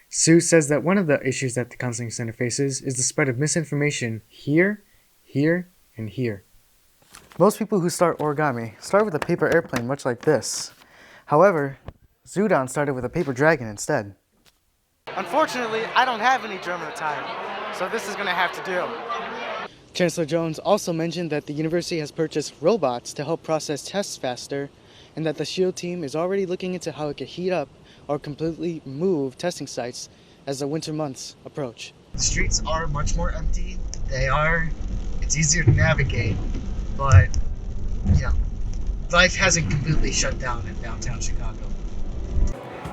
Sue says that one of the issues that the counseling center faces is the spread of misinformation here, and here. Most people who start origami start with a paper airplane much like this. However, Zudon started with a paper dragon instead. Unfortunately, I don't have any German time, so this is going to have to do. Chancellor Jones also mentioned that the university has purchased robots to help process tests faster, and that the SHIELD team is already looking into how it could heat up or completely move testing sites as the winter months approach. The streets are much more empty. It's easier to navigate, but, life hasn't completely shut down in downtown Chicago.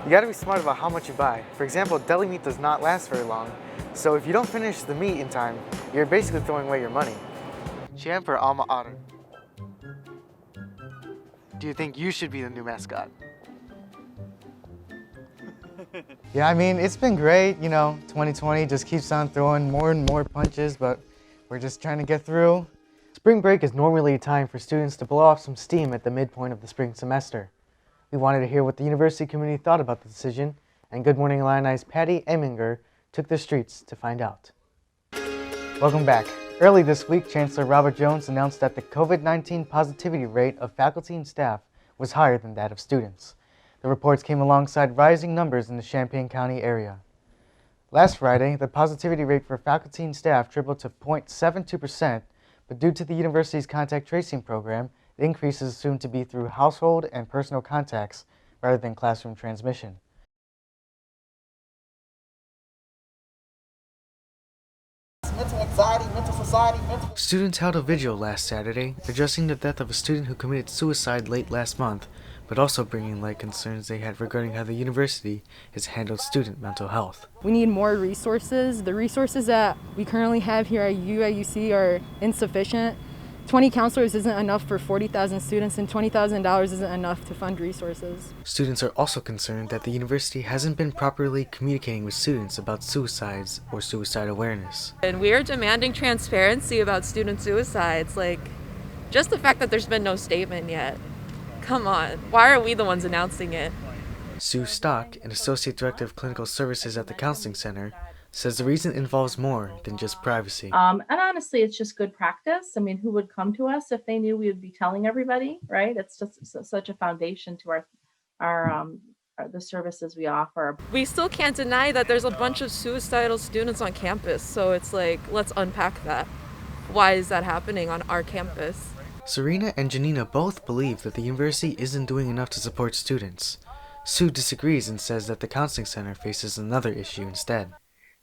You gotta be smart about how much you buy. For example, deli meat does not last very long, so if you don't finish the meat in time, you're basically throwing away your money. Champ or alma otter? Do you think you should be the new mascot? Yeah, I mean, it's been great, 2020 just keeps on throwing more and more punches, but we're just trying to get through. Spring break is normally a time for students to blow off some steam at the midpoint of the spring semester. We wanted to hear what the university community thought about the decision, and Good Morning Illini's Patty Eminger took the streets to find out. Welcome back. Early this week, Chancellor Robert Jones announced that the COVID-19 positivity rate of faculty and staff was higher than that of students. The reports came alongside rising numbers in the Champaign County area. Last Friday, the positivity rate for faculty and staff tripled to 0.72%, but due to the university's contact tracing program, the increase is assumed to be through household and personal contacts rather than classroom transmission. Mental anxiety, mental society, Students held a vigil last Saturday, addressing the death of a student who committed suicide late last month, but also bringing light concerns they had regarding how the university has handled student mental health. We need more resources. The resources that we currently have here at UIUC are insufficient. 20 counselors isn't enough for 40,000 students, and $20,000 isn't enough to fund resources. Students are also concerned that the university hasn't been properly communicating with students about suicides or suicide awareness. And we are demanding transparency about student suicides, just the fact that there's been no statement yet. Come on, why are we the ones announcing it? Sue Stock, an associate director of clinical services at the counseling center, says the reason involves more than just privacy. And honestly, it's just good practice. I mean, who would come to us if they knew we would be telling everybody, right? It's just such a foundation to the services we offer. We still can't deny that there's a bunch of suicidal students on campus, so it's let's unpack that. Why is that happening on our campus? Serena and Janina both believe that the university isn't doing enough to support students. Sue disagrees and says that the counseling center faces another issue instead.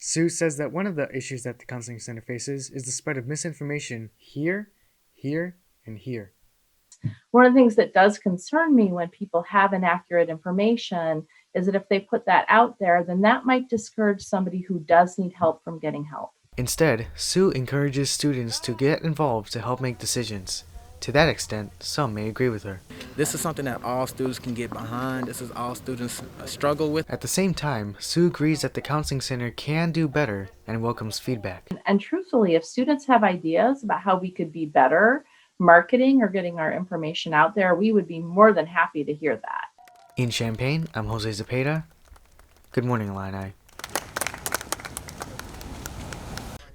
Sue says that one of the issues that the counseling center faces is the spread of misinformation here, and here. One of the things that does concern me when people have inaccurate information is that if they put that out there, then that might discourage somebody who does need help from getting help. Instead, Sue encourages students to get involved to help make decisions. To that extent, some may agree with her. This is something that all students can get behind. This is all students struggle with. At the same time, Sue agrees that the counseling center can do better and welcomes feedback. And truthfully, if students have ideas about how we could be better marketing or getting our information out there, we would be more than happy to hear that. In Champaign, I'm Jose Zepeda. Good morning, Illini.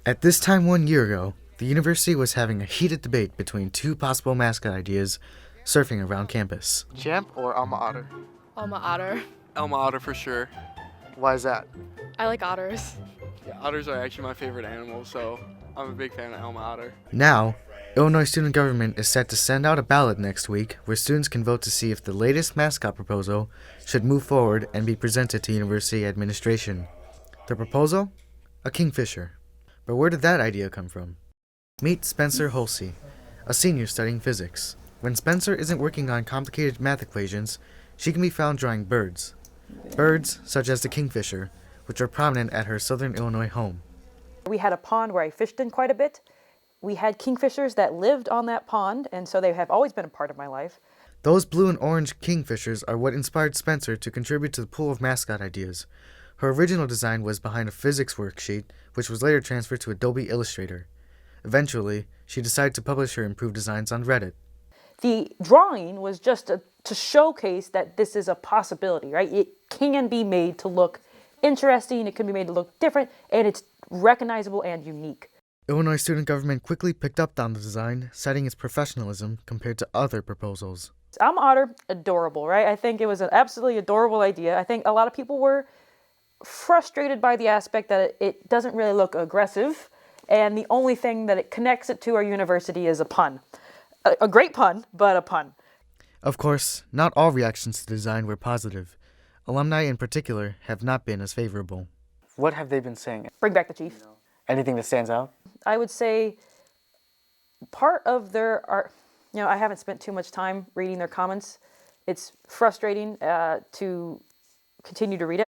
At this time 1 year ago, the university was having a heated debate between two possible mascot ideas surfing around campus. Champ or alma otter? Alma otter. Alma otter for sure. Why is that? I like otters. Yeah, otters are actually my favorite animal, so I'm a big fan of alma otter. Now, Illinois student government is set to send out a ballot next week where students can vote to see if the latest mascot proposal should move forward and be presented to university administration. The proposal? A kingfisher. But where did that idea come from? Meet Spencer Holsey, a senior studying physics. When Spencer isn't working on complicated math equations, she can be found drawing birds. Birds such as the kingfisher, which are prominent at her southern Illinois home. We had a pond where I fished in quite a bit. We had kingfishers that lived on that pond, and so they have always been a part of my life. Those blue and orange kingfishers are what inspired Spencer to contribute to the pool of mascot ideas. Her original design was behind a physics worksheet, which was later transferred to Adobe Illustrator. Eventually, she decided to publish her improved designs on Reddit. The drawing was just to showcase that this is a possibility, right? It can be made to look interesting, it can be made to look different, and it's recognizable and unique. Illinois student government quickly picked up on the design, citing its professionalism compared to other proposals. Alma Mater, adorable, right? I think it was an absolutely adorable idea. I think a lot of people were frustrated by the aspect that it doesn't really look aggressive, and the only thing that it connects it to our university is a pun. A great pun, but a pun. Of course, not all reactions to the design were positive. Alumni in particular have not been as favorable. What have they been saying? Bring back the chief. Anything that stands out? I would say part of their art, I haven't spent too much time reading their comments. It's frustrating to continue to read it.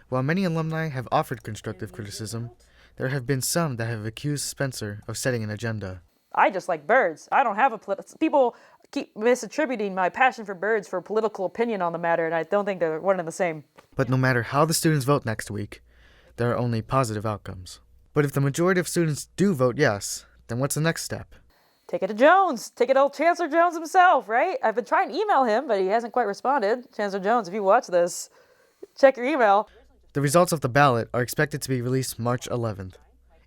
While many alumni have offered constructive criticism, there have been some that have accused Spencer of setting an agenda. I just like birds. I don't have a people keep misattributing my passion for birds for political opinion on the matter, and I don't think they're one and the same. But no matter how the students vote next week, there are only positive outcomes. But if the majority of students do vote yes, then what's the next step? Take it to Jones. Take it to Chancellor Jones himself, right? I've been trying to email him, but he hasn't quite responded. Chancellor Jones, if you watch this, check your email. The results of the ballot are expected to be released March 11th.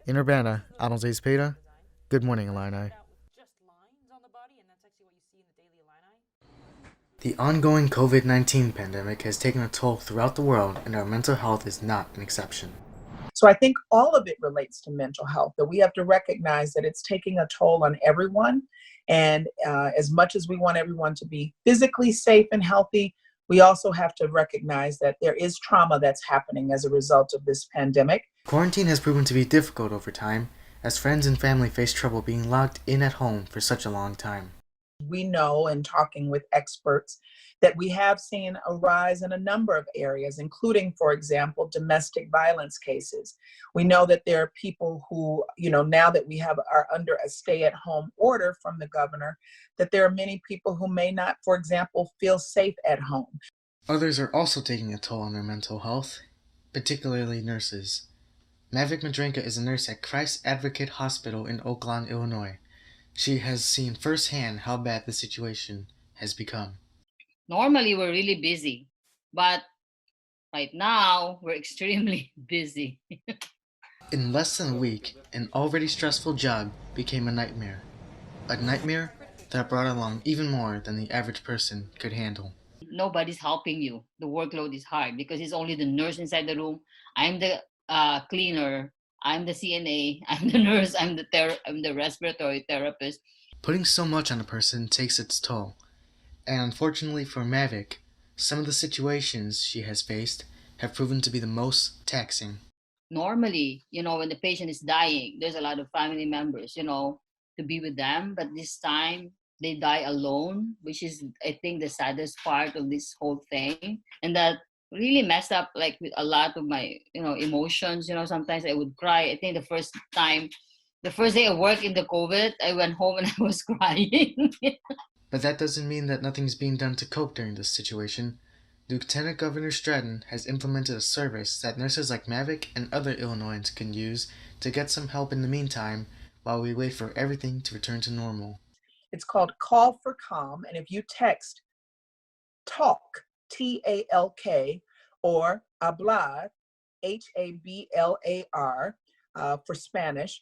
In Urbana, Zepeda, Good Morning, Illini. The ongoing COVID-19 pandemic has taken a toll throughout the world, and our mental health is not an exception. So I think all of it relates to mental health, that we have to recognize that it's taking a toll on everyone. And as much as we want everyone to be physically safe and healthy, we also have to recognize that there is trauma that's happening as a result of this pandemic. Quarantine has proven to be difficult over time, as friends and family face trouble being locked in at home for such a long time. We know, in talking with experts, that we have seen a rise in a number of areas, including, for example, domestic violence cases. We know that there are people who, now that we are under a stay-at-home order from the governor, that there are many people who may not, for example, feel safe at home. Others are also taking a toll on their mental health, particularly nurses. Mavic Madrenka is a nurse at Christ Advocate Hospital in Oak Lawn, Illinois. She has seen firsthand how bad the situation has become. Normally, we're really busy, but right now, we're extremely busy. In less than a week, an already stressful job became a nightmare. A nightmare that brought along even more than the average person could handle. Nobody's helping you. The workload is hard because it's only the nurse inside the room. I'm the cleaner. I'm the CNA, I'm the nurse, I'm the respiratory therapist. Putting so much on a person takes its toll. And unfortunately for Mavic, some of the situations she has faced have proven to be the most taxing. Normally, when the patient is dying, there's a lot of family members, to be with them. But this time, they die alone, which is, I think, the saddest part of this whole thing. And that really messed up with a lot of my emotions. Sometimes I would cry. I think the first day I worked in the COVID, I went home and I was crying. But that doesn't mean that nothing's being done to cope during this situation. Lieutenant Governor Stratton has implemented a service that nurses like Mavic and other Illinoisans can use to get some help in the meantime while we wait for everything to return to normal. It's called Call for Calm, and if you text TALK, TALK, or hablar, HABLAR, for Spanish,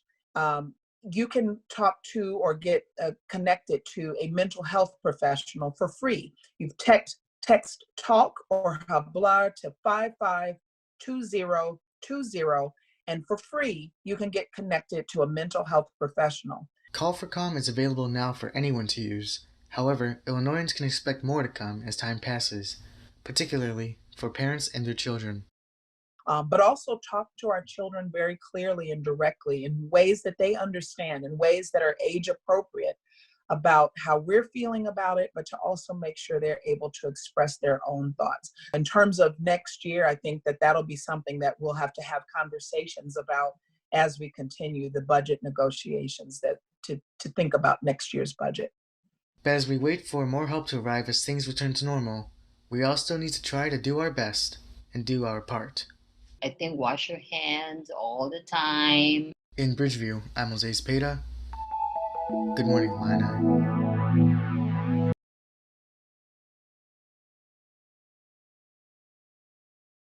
you can talk to or get connected to a mental health professional for free. You text TALK or hablar to 552020, and for free, you can get connected to a mental health professional. Call for Calm is available now for anyone to use. However, Illinoisans can expect more to come as time passes, particularly for parents and their children. But also talk to our children very clearly and directly in ways that they understand, in ways that are age appropriate, about how we're feeling about it, but to also make sure they're able to express their own thoughts. In terms of next year, I think that that'll be something that we'll have to have conversations about as we continue the budget negotiations, that to think about next year's budget. But as we wait for more help to arrive as things return to normal, we all still need to try to do our best and do our part. I think wash your hands all the time. In Bridgeview, I'm Zepeda. Good morning, Illini.